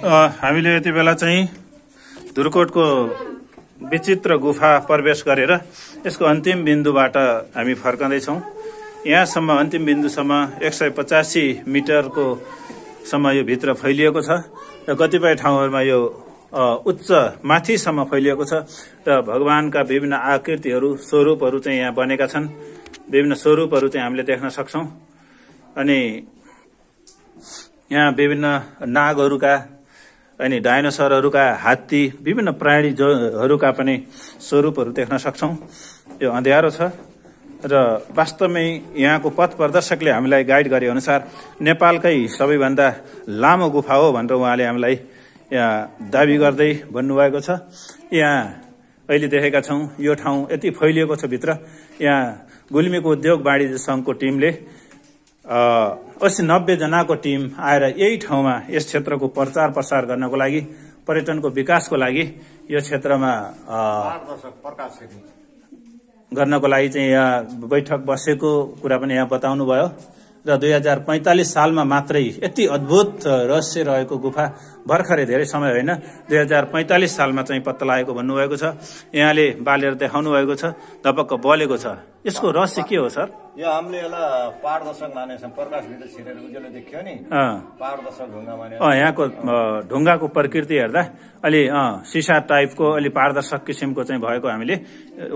हामीले यति बेला चाहिँ धुर्कोटको विचित्र गुफा प्रवेश गरेर यसको अन्तिम बिन्दुबाट हामी फर्कँदैछौँ। यहाँसम्म अन्तिम बिन्दुसम्म 185 मिटरको सम्म यो भित्र फैलिएको छ र कतिपय ठाउँहरूमा यो उच्च माथिसम्म फैलिएको छ र भगवानका विभिन्न आकृतिहरू स्वरूपहरू चाहिँ यहाँ बनेका छन्। विभिन्न स्वरूपहरू चाहिँ हामीले देख्न सक्छौं अनि यहाँ विभिन्न नागहरूका अनि डाइनोसरहरूका हात्ती विभिन्न प्राणीहरूका पनि स्वरूपहरू देख्न सक्छौं। यो अँध्यारो छ र वास्तवमै यहाँको पथ प्रदर्शकले हामीलाई गाइड गरे अनुसार नेपालकै सबैभन्दा लामो गुफा हो भनेर उहाँले हामीलाई यहाँ दाबी गर्दै भन्नुभएको छ। यहाँ अहिले देखेका छौं यो ठाउँ यति फैलिएको छ भित्र। यहाँ गुल्मीको उद्योग वाणिज्य संघको टिमले 80-90 जनाको टिम आएर यही ठाउँमा यस क्षेत्रको प्रचार प्रसार गर्नको लागि पर्यटनको विकासको लागि यो क्षेत्रमा गर्नको लागि चाहिँ यहाँ बैठक बसेको कुरा पनि यहाँ बताउनु भयो र 2045 सालमा मात्रै यति अद्भुत रहस्य रहेको गुफा भर्खरै धेरै समय होइन 2045 सालमा चाहिँ पत्ता लागेको भन्नुभएको छ। यहाँले बालेर देखाउनु भएको छ धपक्क बलेको छ। यसको रहस्य के हो सर? यो हामीले यसलाई पहाड दशक माने छौं। प्रकाशभित्र छिरेर उज्यालो देखियो नि पहाड दशक ढुङ्गा माने। यहाँको ढुङ्गाको प्रकृति हेर्दा अलि सिसा टाइपको अलि पारदर्शक किसिमको चाहिँ भएको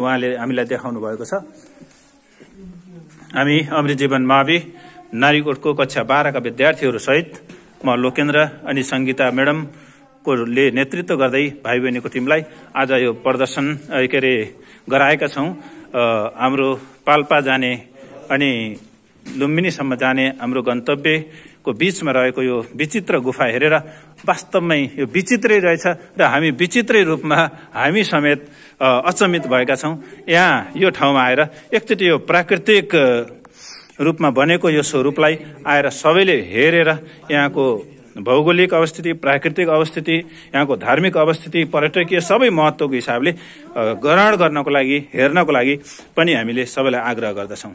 उहाँले हामीलाई देखाउनु भएको छ। हामी अमृत जीवन मावि नारीकोटको कक्षा 12 का विद्यार्थीहरू सहित म लोकेन्द्र अनि संगीता म्याडम को नेतृत्व गर्दै भाइ बहिनीको टिमलाई आज यो प्रदर्शन गराएका छौं। हाम्रो पाल्पा जाने अनि लुम्बिनीसम्म जाने हाम्रो गन्तव्यको बीचमा रहेको यो विचित्र गुफा हेरेर वास्तवमै यो विचित्रै रहेछ र हामी विचित्रै रूपमा हामी समेत अचम्मित भएका छौं। यहाँ यो ठाउँमा आएर एकचोटि यो प्राकृतिक रूपमा बनेको यो स्वरूपलाई आएर सबैले हेरेर यहाँको भौगोलिक अवस्थिति, प्राकृतिक अवस्थिति, यहाँको धार्मिक अवस्थिति, पर्यटकीय सबै महत्वको हिसाबले ग्रहण गर्नको लागि हेर्नको लागि पनि हामीले सबैलाई आग्रह गर्दछौं।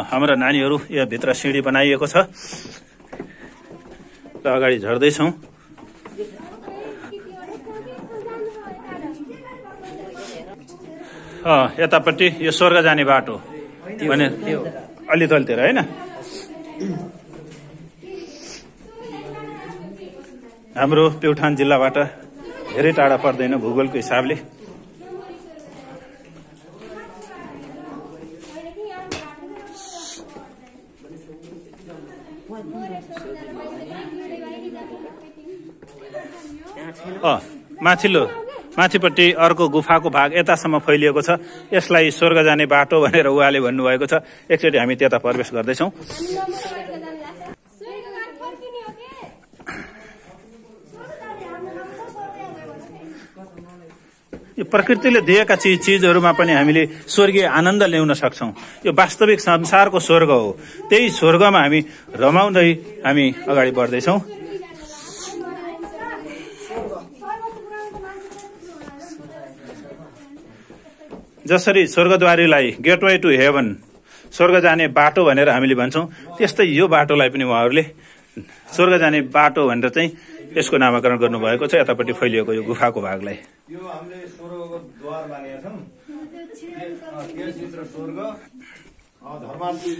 हाम्रा नानीहरू यहाँ भित्र सिँढी बनाइएको छ र अगाडि झर्दैछौं। यतापट्टि यो स्वर्ग जाने बाटो भने अलि तलतिर हैन। हाम्रो प्युठान जिल्लाबाट धेरै टाढा पर्दैन भूगोलको हिसाबले। माथिपट्टि अर्को गुफाको भाग यतासम्म फैलिएको छ। यसलाई स्वर्ग जाने बाटो भनेर उहाँले भन्नुभएको छ। एकचोटि हामी त्यता प्रवेश गर्दैछौं। यो प्रकृतिले दिएका चीजहरूमा पनि हामीले स्वर्गीय आनन्द ल्याउन सक्छौं। यो वास्तविक संसारको स्वर्ग हो। त्यही स्वर्गमा हामी रमाउँदै हामी अगाडि बढ्दैछौं। जसरी स्वर्गद्वारीलाई गेटवे टु हेभन स्वर्ग जाने बाटो भनेर हामीले भन्छौं, त्यस्तै यो बाटोलाई पनि उहाँहरूले स्वर्ग जाने बाटो भनेर चाहिँ यसको नामाकरण गर्नुभएको छ। यतापट्टि फैलिएको यो गुफाको भागलाई यो हामीले स्वर्गद्वार मानेका छौं। त्यसभित्र स्वर्ग धर्मार्थी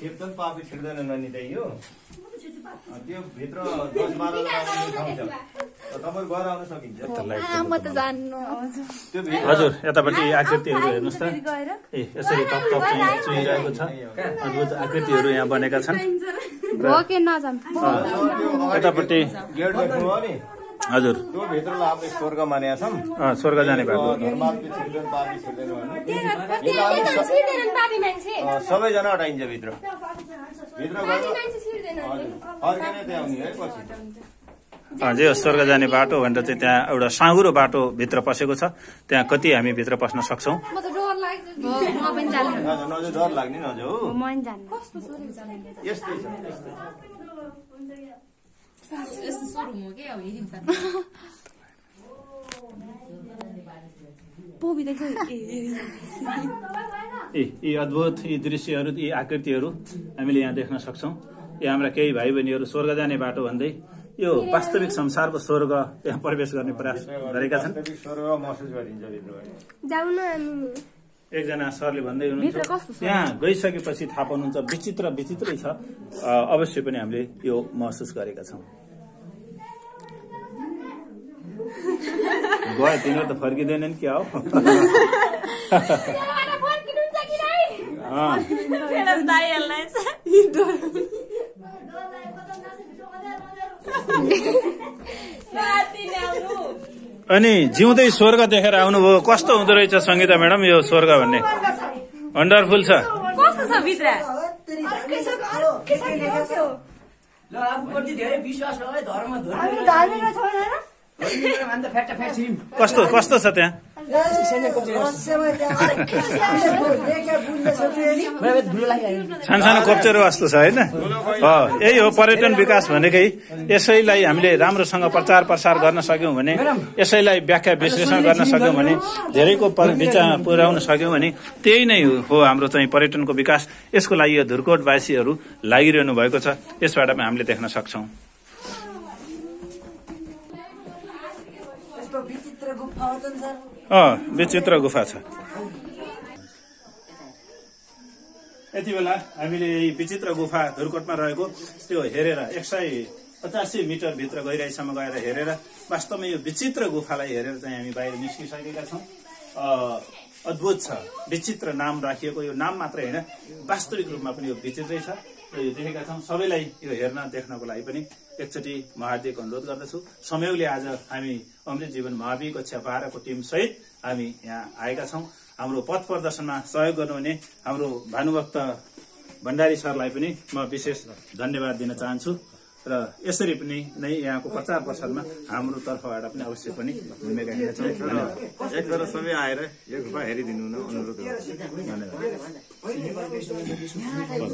छिर्छन्, पापी छिर्दैनन् अनि त्यही हो। त्यो भित्र 10-12 जना ठाउँ छ। तपाईहरु गएर आउन सकिन्छ। म त जान्नु। हजुर यतापट्टि आकृतिहरू हेर्नुस् त। यसरी टप टप चाहिँ चुहिरहेको छ। अद्भुत आकृतिहरू यहाँ बनेका छन्। यतापट्टि गेट देख्नु हो नि। हजुर त्यो भित्रलाई हामीले स्वर्ग मानेका छौं। स्वर्ग जाने बाटो। धर्मार्थी छिर्छन्, पापी छिर्दैनन् भने सबैजना हटाइन्छ भित्र। भित्र जे स्वर्ग जाने बाटो भनेर चाहिँ त्यहाँ एउटा साँगुरो बाटो भित्र पसेको छ। त्यहाँ कति हामी भित्र पस्न सक्छौं। डर लाग्ने नजाऊ। यस्तै छ। यी अद्भुत यी दृश्यहरू, यी आकृतिहरू हामीले यहाँ देख्न सक्छौं। यहाँ हाम्रा केही भाइ बहिनीहरू स्वर्ग जाने बाटो भन्दै यो वास्तविक संसारको स्वर्ग त्यहाँ प्रवेश गर्ने प्रयास गरेका छन्। स्वर्ग महसुस गरिन्छ एकजना सरले भन्दै हुनुहुन्छ त्यहाँ गइसकेपछि थाहा पाउनुहुन्छ विचित्रै छ। अवश्य पनि हामीले यो महसुस गरेका छौँ। गयो तिनीहरू त फर्किँदैनन् क्या हो। अनि जिउँदै स्वर्ग देखेर आउनुभयो, कस्तो हुँदो रहेछ सङ्गीता म्याडम यो स्वर्ग भन्ने? वन्डरफुल छ। कस्तो छ भित्र? कस्तो छ त्यहाँ? सानो कोप्चेरो जस्तो छ होइन? यही हो पर्यटन विकास भनेकै। यसैलाई हामीले राम्रोसँग प्रचार प्रसार गर्न सक्यौं भने, यसैलाई व्याख्या विश्लेषण गर्न सक्यौं भने, धेरैको बिचमा पुर्याउन सक्यौं भने त्यही नै हो हाम्रो चाहिँ पर्यटनको विकास। यसको लागि यो धुर्कोटवासीहरू लागिरहनु भएको छ। यसबाट पनि हामीले देख्न सक्छौं। विचित्र गुफा छ। यति बेला हामीले यही विचित्र गुफा धुर्कोटमा रहेको त्यो हेरेर 185 मिटर भित्र गहिराईसम्म गएर हेरेर वास्तवमा यो विचित्र गुफालाई हेरेर चाहिँ हामी बाहिर निस्किसकेका छौँ। अद्भुत छ। विचित्र नाम राखिएको, यो नाम मात्र होइन, वास्तविक रूपमा पनि यो विचित्रै छ। यो देखेका छौँ। सबैलाई यो हेर्न देख्नको लागि पनि एकचोटि महादेवको अनुरोध गर्दछु। समयले आज हामी अमृत जीवन महावी कक्षा 12 को टिम सहित हामी यहाँ आएका छौँ। हाम्रो पथ प्रदर्शनमा सहयोग गर्नुहुने हाम्रो भानुभक्त भण्डारी सरलाई पनि म विशेष धन्यवाद दिन चाहन्छु। र यसरी पनि नै यहाँको प्रचार प्रसारमा हाम्रो तर्फबाट पनि अवश्य पनि भूमिका खेल्नेछौँ। धन्यवाद। एकजना सबै आएर यो गुफा हेरिदिनु न अनुरोध गर्छु। धन्यवाद।